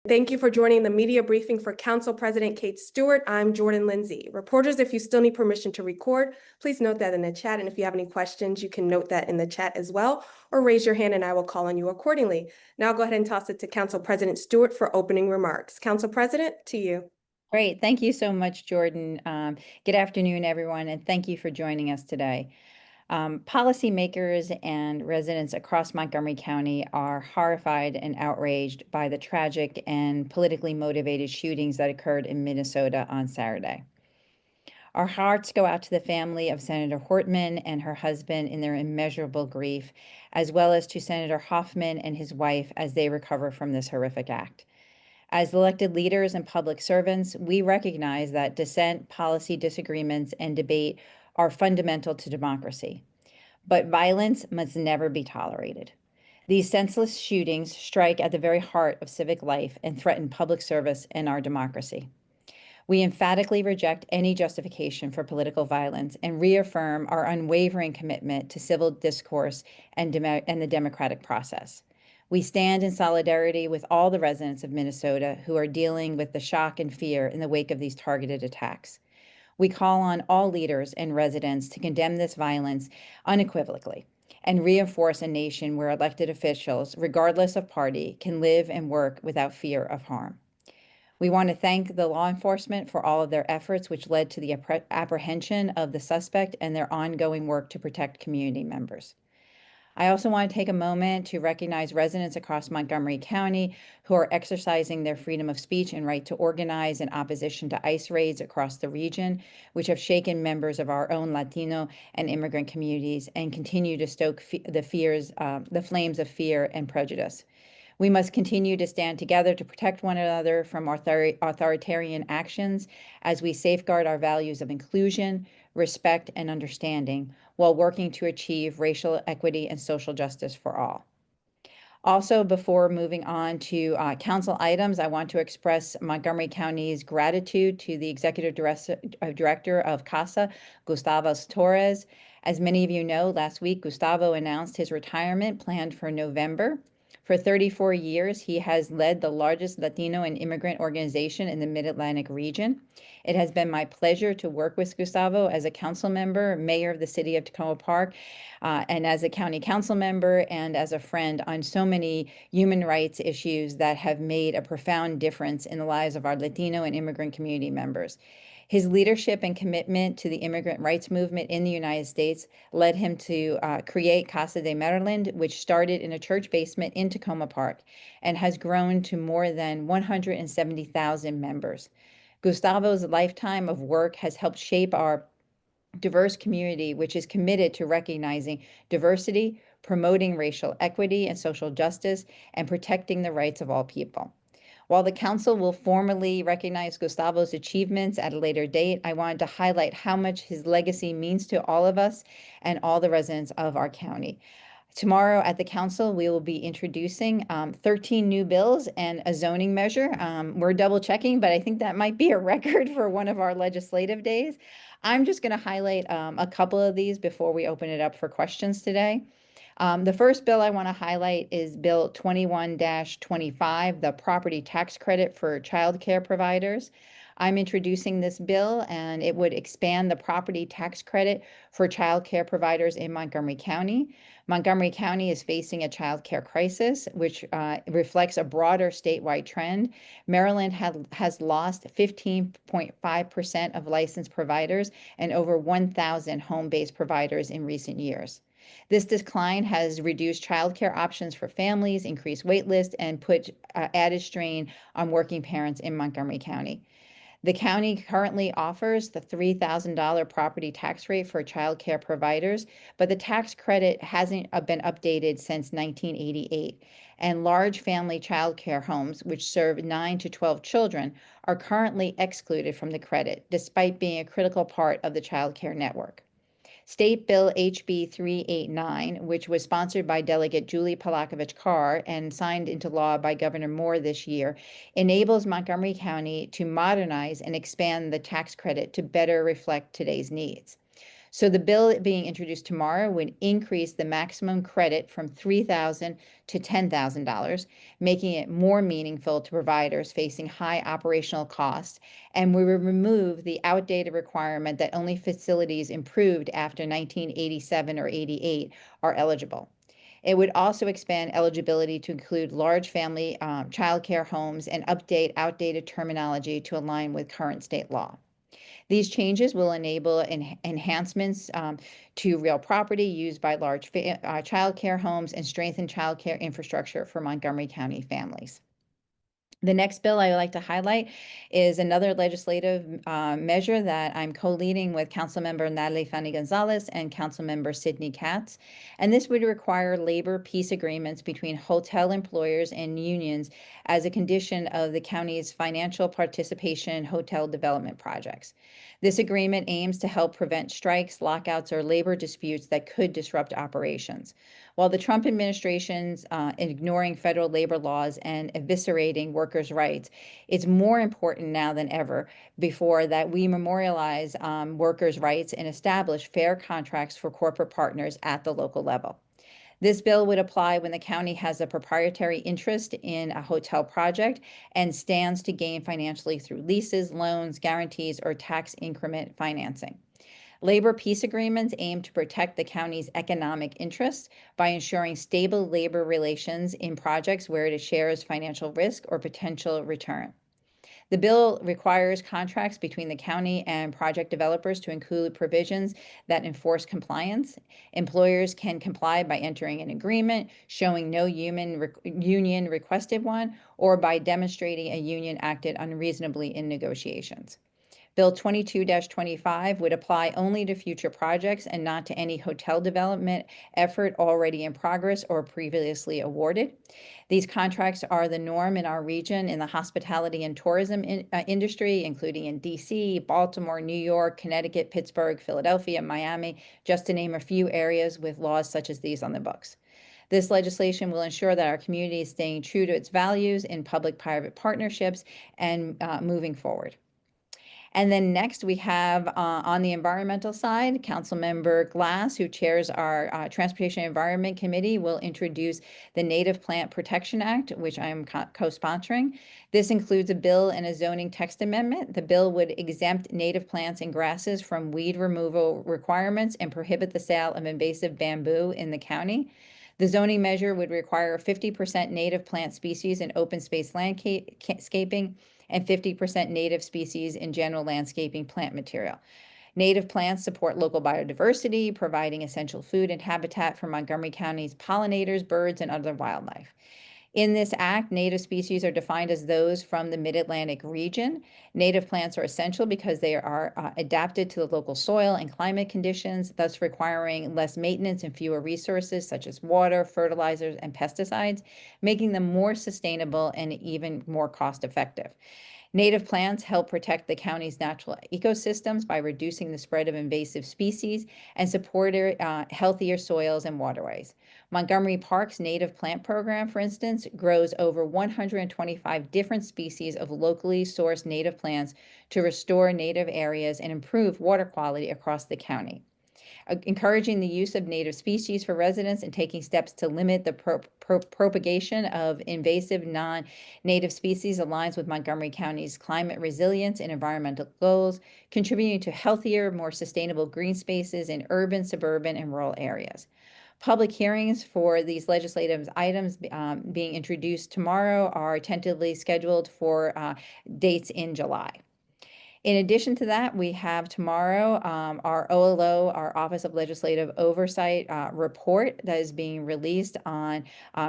Thank you for joining the media briefing for Council President Katz Stewart. I'm Jordan Lindsay. Reporters, if you still need permission to record, please note that in the chat. And if you have any questions, you can note that in the chat as well, or raise your hand and I will call on you accordingly. Now I'll go ahead and toss it to Council President Stewart for opening remarks. Council President, to you. Great. Thank you so much, Jordan. Good afternoon, everyone, and thank you for joining us today. Policymakers and residents across Montgomery County are horrified and outraged by the tragic and politically motivated shootings that occurred in Minnesota on Saturday. Our hearts go out to the family of Senator Hortman and her husband in their immeasurable grief, as well as to Senator Hoffman and his wife as they recover from this horrific act. As elected leaders and public servants, we recognize that dissent, policy disagreements, and debate are fundamental to democracy. But violence must never be tolerated. These senseless shootings strike at the very heart of civic life and threaten public service and our democracy. We emphatically reject any justification for political violence and reaffirm our unwavering commitment to civil discourse and the democratic process. We stand in solidarity with all the residents of Minnesota who are dealing with the shock and fear in the wake of these targeted attacks. We call on all leaders and residents to condemn this violence unequivocally and reinforce a nation where elected officials, regardless of party, can live and work without fear of harm. We want to thank the law enforcement for all of their efforts, which led to the apprehension of the suspect and their ongoing work to protect community members. I also want to take a moment to recognize residents across Montgomery County who are exercising their freedom of speech and right to organize in opposition to ICE raids across the region, which have shaken members of our own Latino and immigrant communities and continue to stoke the flames of fear and prejudice. We must continue to stand together to protect one another from authoritarian actions as we safeguard our values of inclusion, respect, and understanding while working to achieve racial equity and social justice for all. Also, before moving on to council items, I want to express Montgomery County's gratitude to the Executive Director of CASA, Gustavo Torres. As many of you know, last week, Gustavo announced his retirement planned for November. For 34 years, he has led the largest Latino and immigrant organization in the Mid-Atlantic region. It has been my pleasure to work with Gustavo as a council member, mayor of the city of Tacoma Park, and as a county council member and as a friend on so many human rights issues that have made a profound difference in the lives of our Latino and immigrant community members. His leadership and commitment to the immigrant rights movement in the United States led him to create Casa de Maryland, which started in a church basement in Tacoma Park and has grown to more than 170,000 members. Gustavo's lifetime of work has helped shape our diverse community, which is committed to recognizing diversity, promoting racial equity and social justice, and protecting the rights of all people. While the council will formally recognize Gustavo's achievements at a later date, I wanted to highlight how much his legacy means to all of us and all the residents of our county. Tomorrow at the council, we will be introducing 13 new bills and a zoning measure. We're double checking, but I think that might be a record for one of our legislative days. I'm just going to highlight a couple of these before we open it up for questions today. The first bill I want to highlight is Bill 21-25, the property tax credit for childcare providers. I'm introducing this bill, and it would expand the property tax credit for childcare providers in Montgomery County. Montgomery County is facing a childcare crisis, which reflects a broader statewide trend. Maryland has lost 15.5% of licensed providers and over 1,000 home-based providers in recent years. This decline has reduced childcare options for families, increased wait lists, and put added strain on working parents in Montgomery County. The county currently offers the $3,000 property tax rate for childcare providers, but the tax credit hasn't been updated since 1988. And large family childcare homes, which serve 9 to 12 children, are currently excluded from the credit, despite being a critical part of the childcare network. State Bill HB 389, which was sponsored by Delegate Julie Palakovich-Carr and signed into law by Governor Moore this year, enables Montgomery County to modernize and expand the tax credit to better reflect today's needs. So the bill being introduced tomorrow would increase the maximum credit from $3,000 to $10,000, making it more meaningful to providers facing high operational costs, and we would remove the outdated requirement that only facilities improved after 1987 or 88 are eligible. It would also expand eligibility to include large family childcare homes and update outdated terminology to align with current state law. These changes will enable enhancements to real property used by large child care homes and strengthen child care infrastructure for Montgomery County families. The next bill I would like to highlight is another legislative measure that I'm co-leading with Councilmember Natali Fani-González and Councilmember Sidney Katz. And this would require labor peace agreements between hotel employers and unions as a condition of the county's financial participation in hotel development projects. This agreement aims to help prevent strikes, lockouts, or labor disputes that could disrupt operations. While the Trump administration's ignoring federal labor laws and eviscerating workers' rights, it's more important now than ever before that we memorialize workers' rights and establish fair contracts for corporate partners at the local level. This bill would apply when the county has a proprietary interest in a hotel project and stands to gain financially through leases, loans, guarantees, or tax increment financing. Labor peace agreements aim to protect the county's economic interests by ensuring stable labor relations in projects where it shares financial risk or potential return. The bill requires contracts between the county and project developers to include provisions that enforce compliance. Employers can comply by entering an agreement, showing no union requested one, or by demonstrating a union acted unreasonably in negotiations. Bill 22-25 would apply only to future projects and not to any hotel development effort already in progress or previously awarded. These contracts are the norm in our region in the hospitality and tourism industry, including in DC, Baltimore, New York, Connecticut, Pittsburgh, Philadelphia, Miami, just to name a few areas with laws such as these on the books. This legislation will ensure that our community is staying true to its values in public-private partnerships and moving forward. And then next we have on the environmental side, Councilmember Glass, who chairs our Transportation and Environment Committee, will introduce the Native Plant Protection Act, which I am co-sponsoring. This includes a bill and a zoning text amendment. The bill would exempt native plants and grasses from weed removal requirements and prohibit the sale of invasive bamboo in the county. The zoning measure would require 50% native plant species in open space landscaping and 50% native species in general landscaping plant material. Native plants support local biodiversity, providing essential food and habitat for Montgomery County's pollinators, birds, and other wildlife. In this act, native species are defined as those from the Mid-Atlantic region. Native plants are essential because they are adapted to the local soil and climate conditions, thus requiring less maintenance and fewer resources such as water, fertilizers, and pesticides, making them more sustainable and even more cost-effective. Native plants help protect the county's natural ecosystems by reducing the spread of invasive species and support healthier soils and waterways. Montgomery Park's native plant program, for instance, grows over 125 different species of locally sourced native plants to restore native areas and improve water quality across the county. Encouraging the use of native species for residents and taking steps to limit the propagation of invasive non-native species aligns with Montgomery County's climate resilience and environmental goals, contributing to healthier, more sustainable green spaces in urban, suburban, and rural areas. Public hearings for these legislative items being introduced tomorrow are tentatively scheduled for dates in July. In addition to that, we have tomorrow our OLO, our Office of Legislative Oversight report that is being released on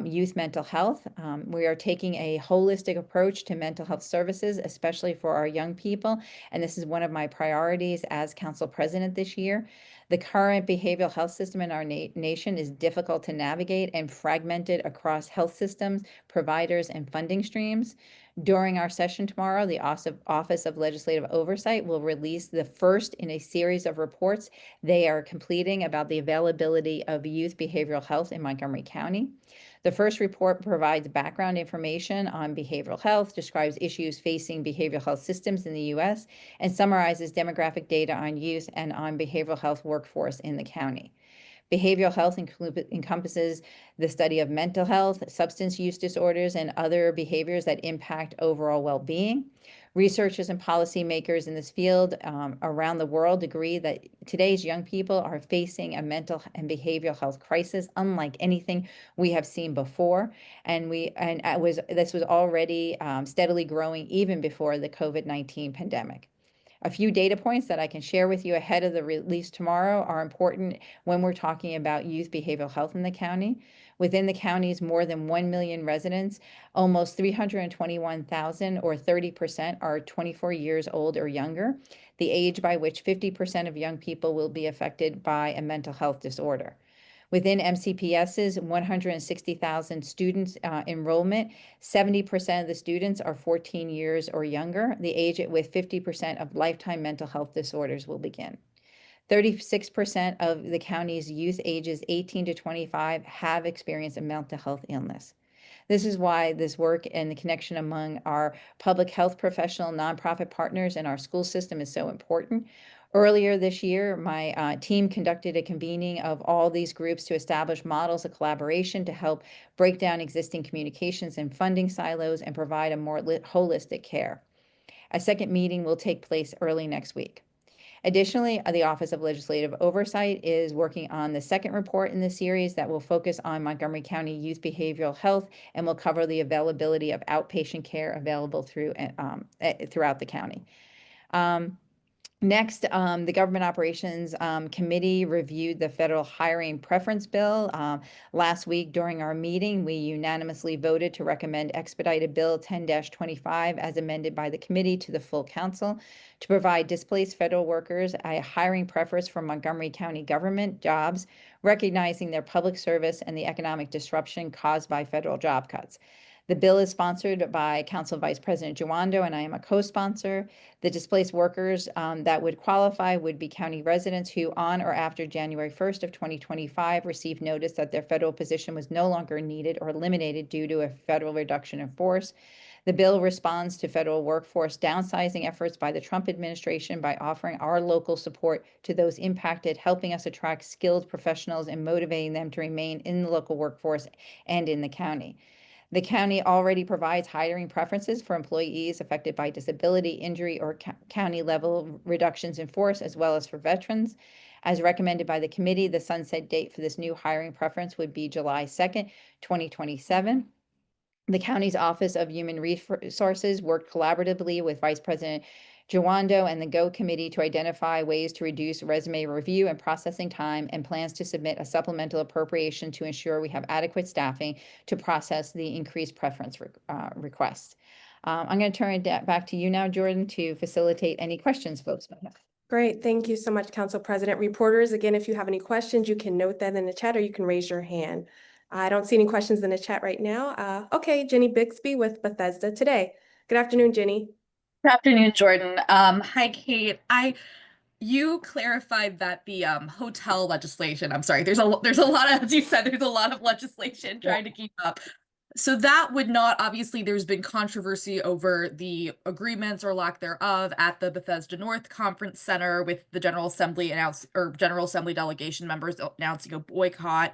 youth mental health. We are taking a holistic approach to mental health services, especially for our young people, and this is one of my priorities as Council President this year. The current behavioral health system in our nation is difficult to navigate and fragmented across health systems, providers, and funding streams. During our session tomorrow, the Office of Legislative Oversight will release the first in a series of reports they are completing about the availability of youth behavioral health in Montgomery County. The first report provides background information on behavioral health, describes issues facing behavioral health systems in the U.S., and summarizes demographic data on youth and on behavioral health workforce in the county. Behavioral health encompasses the study of mental health, substance use disorders, and other behaviors that impact overall well-being. Researchers and policymakers in this field around the world agree that today's young people are facing a mental and behavioral health crisis unlike anything we have seen before. And this was already steadily growing even before the COVID-19 pandemic. A few data points that I can share with you ahead of the release tomorrow are important when we're talking about youth behavioral health in the county. Within the county's more than 1 million residents, almost 321,000 or 30% are 24 years old or younger, the age by which 50% of young people will be affected by a mental health disorder. Within MCPS's 160,000 students enrollment, 70% of the students are 14 years or younger, the age at which 50% of lifetime mental health disorders will begin. 36% of the county's youth ages 18 to 25 have experienced a mental health illness. This is why this work and the connection among our public health professional nonprofit partners and our school system is so important. Earlier this year, my team conducted a convening of all these groups to establish models of collaboration to help break down existing communications and funding silos and provide a more holistic care. A second meeting will take place early next week. Additionally, the Office of Legislative Oversight is working on the second report in the series that will focus on Montgomery County youth behavioral health and will cover the availability of outpatient care available throughout the county. Next, the Government Operations Committee reviewed the federal hiring preference bill. Last week during our meeting, we unanimously voted to recommend expedited bill 10-25 as amended by the committee to the full council to provide displaced federal workers a hiring preference for Montgomery County government jobs, recognizing their public service and the economic disruption caused by federal job cuts. The bill is sponsored by Council Vice President Giwando, and I am a co-sponsor. The displaced workers that would qualify would be county residents who on or after January 1st of 2025 received notice that their federal position was no longer needed or eliminated due to a federal reduction in force. The bill responds to federal workforce downsizing efforts by the Trump administration by offering our local support to those impacted, helping us attract skilled professionals and motivating them to remain in the local workforce and in the county. The county already provides hiring preferences for employees affected by disability, injury, or county level reductions in force, as well as for veterans. As recommended by the committee, the sunset date for this new hiring preference would be July 2nd, 2027. The county's Office of Human Resources worked collaboratively with Vice President Giwando and the GO committee to identify ways to reduce resume review and processing time and plans to submit a supplemental appropriation to ensure we have adequate staffing to process the increased preference requests. I'm going to turn it back to you now, Jordan, to facilitate any questions folks might have. Great. Thank you so much, Council President. Reporters, again, if you have any questions, you can note that in the chat or you can raise your hand. I don't see any questions in the chat right now. Okay, Jenny Bixby with Bethesda Today. Good afternoon, Jenny. Good afternoon, Jordan. Hi, Kate. You clarified that the hotel legislation, I'm sorry, there's a lot of, as you said, there's a lot of legislation trying to keep up. So that would not, obviously, there's been controversy over the agreements or lack thereof at the Bethesda North Conference Center with the General Assembly General Assembly delegation members announcing a boycott.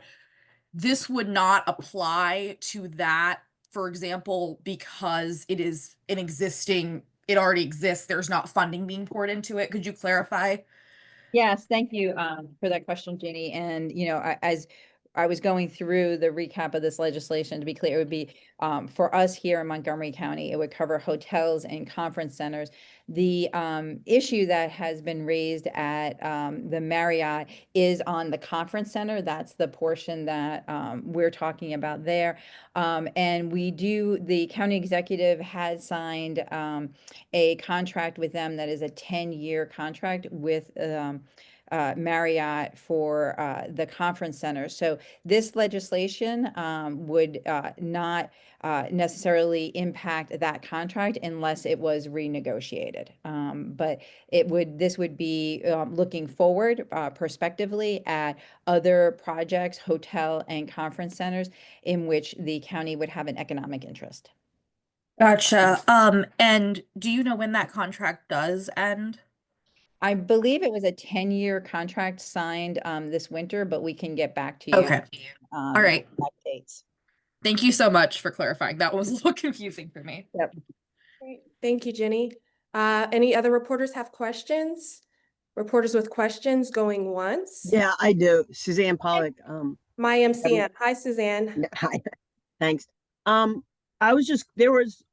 This would not apply to that, for example, because it is an existing, it already exists. There's not funding being poured into it. Could you clarify? Yes, thank you for that question, Jeannie. And, as I was going through the recap of this legislation, to be clear, it would be for us here in Montgomery County, it would cover hotels and conference centers. The issue that has been raised at the Marriott is on the conference center. That's the portion that we're talking about there. And the county executive has signed a contract with them that is a 10-year contract with Marriott for the conference center. So this legislation would not necessarily impact that contract unless it was renegotiated. But this would be looking forward prospectively at other projects, hotel and conference centers in which the county would have an economic interest. Gotcha. And do you know when that contract does end? I believe it was a 10-year contract signed this winter, but we can get back to you. Okay. All right. with dates. Thank you so much for clarifying. That was a little confusing for me. Yep. Great. Thank you, Jenny. Any other reporters have questions? Reporters with questions going once? Yeah, I do. Suzanne Pollock. My MCM. Hi, Suzanne. Hi. Thanks. I was just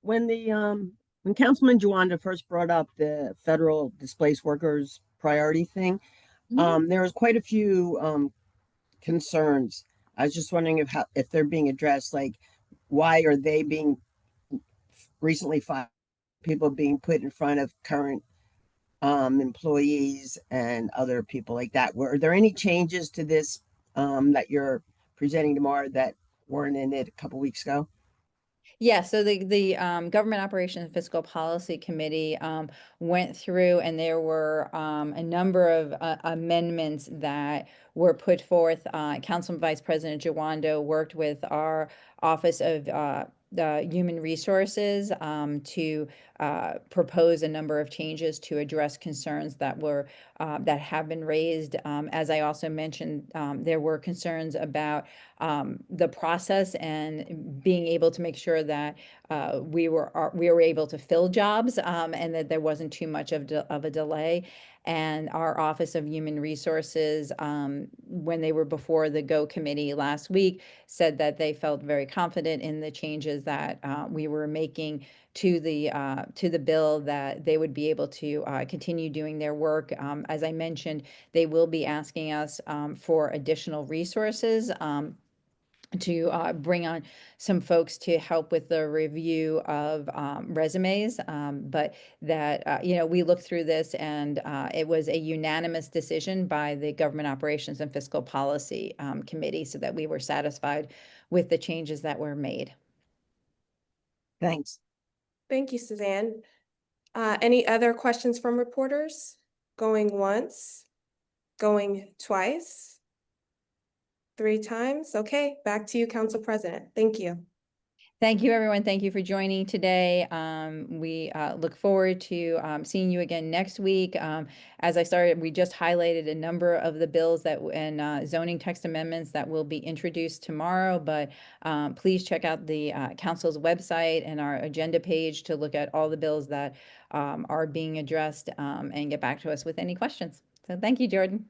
when Councilman Jawanda first brought up the federal displaced workers priority thing, there was quite a few concerns. I was just wondering if they're being addressed, like why are they being recently filed, people being put in front of current employees and other people like that. Were there any changes to this that you're presenting tomorrow that weren't in it a couple weeks ago? Yeah, so the Government Operations and Fiscal Policy Committee went through, and there were a number of amendments that were put forth. Council Vice President Jawando worked with our Office of Human Resources to propose a number of changes to address concerns that have been raised. As I also mentioned, there were concerns about the process and being able to make sure that we were able to fill jobs and that there wasn't too much of a delay. And our Office of Human Resources, when they were before the GO committee last week, said that they felt very confident in the changes that we were making to the bill, that they would be able to continue doing their work. As I mentioned, they will be asking us for additional resources to bring on some folks to help with the review of resumes, but that, we looked through this and it was a unanimous decision by the Government Operations and Fiscal Policy Committee, so that we were satisfied with the changes that were made. Thanks. Thank you, Suzanne. Any other questions from reporters? Going once, going twice? 3 times? Okay, back to you, Council President. Thank you. Thank you, everyone. Thank you for joining today. We look forward to seeing you again next week. As I started, we just highlighted a number of the bills and zoning text amendments that will be introduced tomorrow, but please check out the Council's website and our agenda page to look at all the bills that are being addressed and get back to us with any questions. So thank you, Jordan.